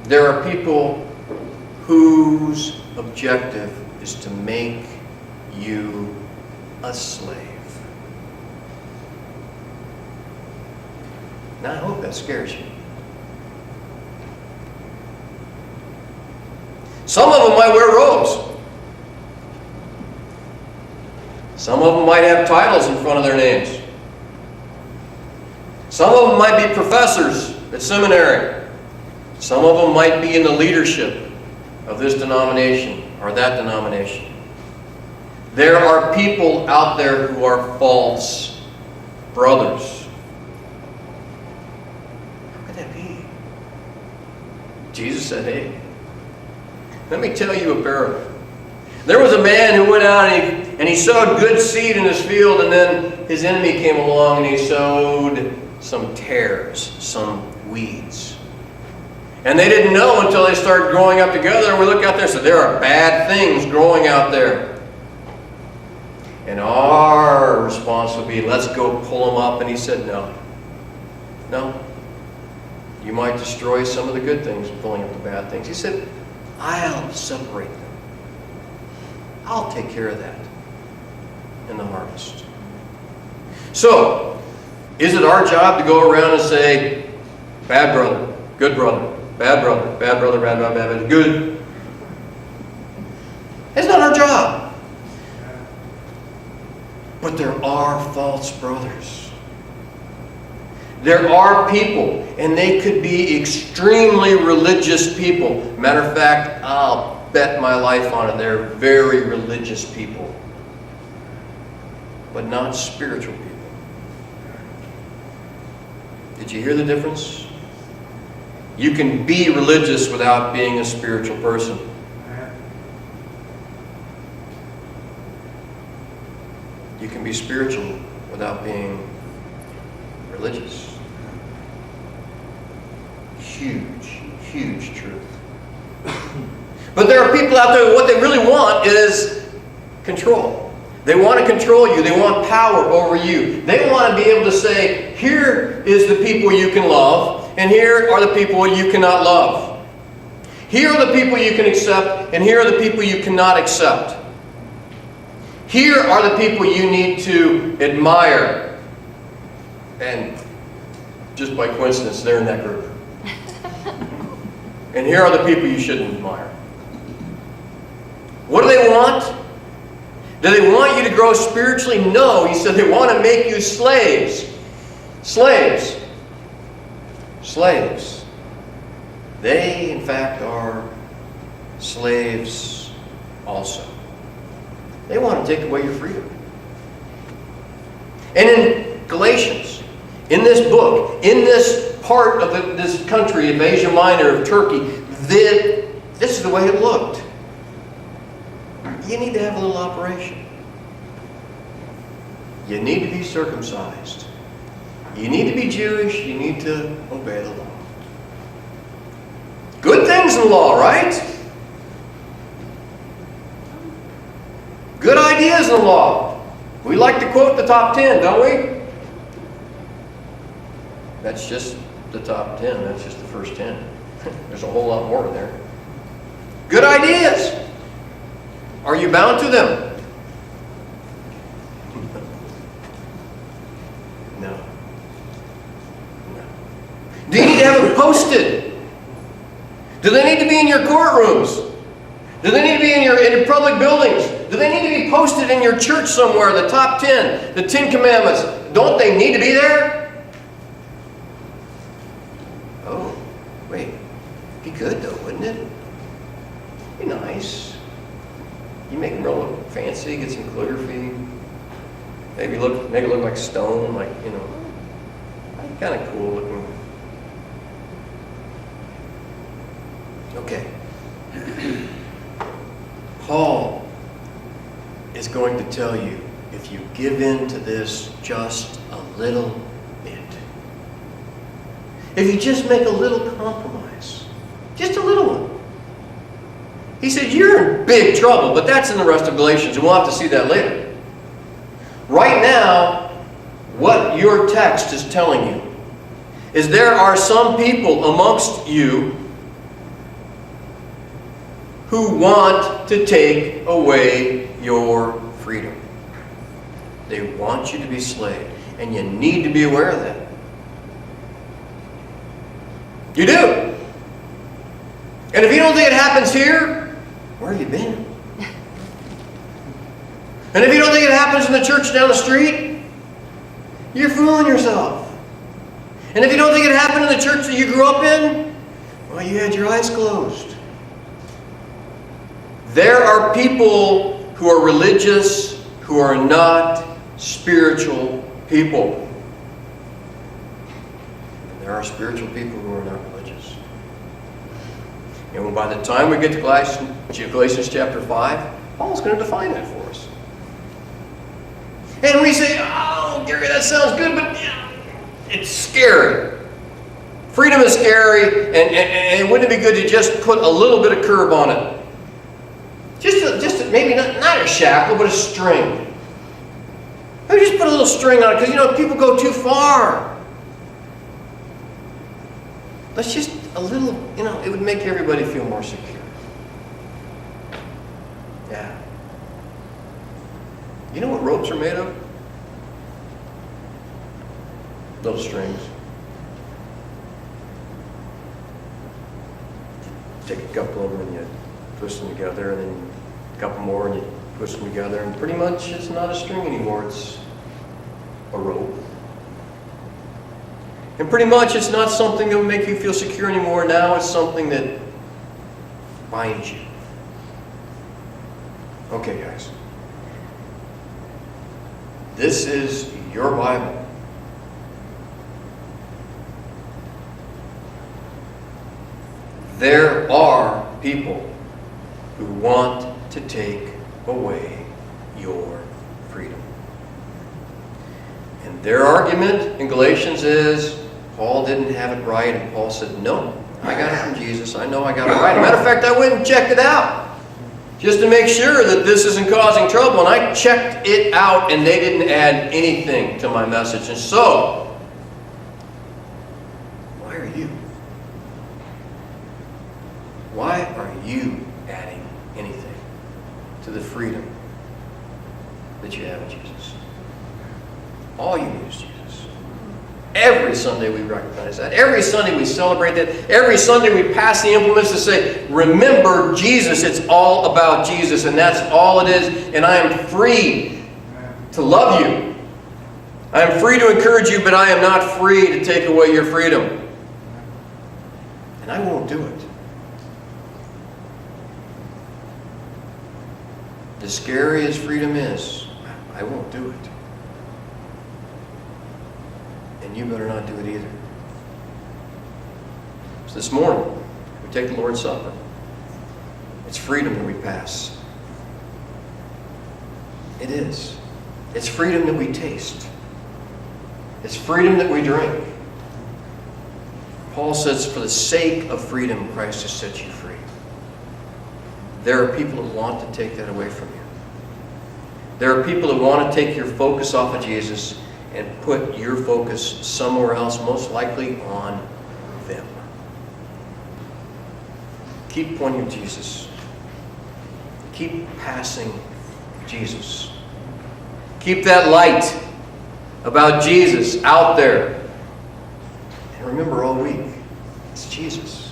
There are people whose objective is to make you a slave. Now, I hope that scares you. Some of them might wear robes. Some of them might have titles in front of their names. Some of them might be professors at seminary. Some of them might be in the leadership of this denomination or that denomination. There are people out there who are false brothers. How could that be? Jesus said, hey, let me tell you a parable. There was a man who went out and he sowed good seed in his field, and then his enemy came along and he sowed some tares, some weeds. And they didn't know until they started growing up together. And we look out there and say, there are bad things growing out there. And our response would be, let's go pull them up. And he said, no. No. You might destroy some of the good things pulling up the bad things. He said, I'll separate them. I'll take care of that in the harvest. So, is it our job to go around and say, bad brother, good brother, bad brother, bad brother, bad brother, bad brother, good? It's not our job. But there are false brothers. There are people, and they could be extremely religious people. Matter of fact, I'll bet my life on it, they're very religious people. But not spiritual people. Did you hear the difference? You can be religious without being a spiritual person. You can be spiritual without being religious. Huge, huge truth. But there are people out there, what they really want is control. They want to control you. They want power over you. They want to be able to say, here is the people you can love, and here are the people you cannot love. Here are the people you can accept, and here are the people you cannot accept. Here are the people you need to admire. And just by coincidence, they're in that group. And here are the people you shouldn't admire. What do they want? Do they want you to grow spiritually? No. He said they want to make you slaves. Slaves. Slaves. They, in fact, are slaves also. They want to take away your freedom. And in Galatians, in this book, in this part of this country of Asia Minor, of Turkey, this is the way it looked. You need to have a little operation. You need to be circumcised. You need to be Jewish. You need to obey the law. Good things in the law, right? Good ideas in the law. We like to quote the top 10, don't we? That's just the top 10. That's just the first 10. There's a whole lot more in there. Good ideas. Are you bound to them? No. No. Do you need to have them posted? Do they need to be in your courtrooms? Do they need to be in your public buildings? Do they need to be posted in your church somewhere? The top 10, the 10 commandments. Don't they need to be there? Oh, wait. Be good though, wouldn't it? Be nice. You make them real fancy, get some calligraphy. Maybe make it look like stone, like, kind of cool looking. Okay. Paul is going to tell you, if you give in to this just a little bit, if you just make a little compromise, just a little one, he said, you're in big trouble, but that's in the rest of Galatians, and we'll have to see that later. Right now, what your text is telling you is there are some people amongst you who want to take away your freedom. They want you to be slave, and you need to be aware of that. You do. And if you don't think it happens here, where have you been? And if you don't think it happens in the church down the street, you're fooling yourself. And if you don't think it happened in the church that you grew up in, well, you had your eyes closed. There are people who are religious who are not spiritual people. And there are spiritual people who are not religious. And by the time we get to Galatians chapter 5, Paul's going to define that for us. And we say, oh, Gary, that sounds good, but it's scary. Freedom is scary, and wouldn't it be good to just put a little bit of curb on it? Just maybe not a shackle, but a string. Maybe just put a little string on it, because, people go too far. Let's just a little, it would make everybody feel more secure. Yeah. You know what ropes are made of? Little strings. Take a couple of them and you twist them together, and then a couple more and you twist them together, and pretty much it's not a string anymore, it's a rope. And pretty much it's not something that will make you feel secure anymore. Now it's something that binds you. Okay, guys. This is your Bible. There are people who want to take away your freedom. And their argument in Galatians is, Paul didn't have it right, and Paul said, no, I got it from Jesus. I know I got it right. As a matter of fact, I went and checked it out just to make sure that this isn't causing trouble. And I checked it out, and they didn't add anything to my message. And so, why are you? Why are you adding anything to the freedom that you have in Jesus? All you need is Jesus. Every Sunday we recognize that. Every Sunday we celebrate that. Every Sunday we pass the implements to say, remember Jesus. It's all about Jesus, and that's all it is. And I am free to love you. I am free to encourage you, but I am not free to take away your freedom. And I won't do it. As scary as freedom is, I won't do it. And you better not do it either. So this morning, we take the Lord's Supper. It's freedom that we pass. It is. It's freedom that we taste. It's freedom that we drink. Paul says, for the sake of freedom, Christ has set you free. There are people that want to take that away from you. There are people that want to take your focus off of Jesus and put your focus somewhere else, most likely on them. Keep pointing to Jesus. Keep passing Jesus. Keep that light about Jesus out there. And remember all week, it's Jesus.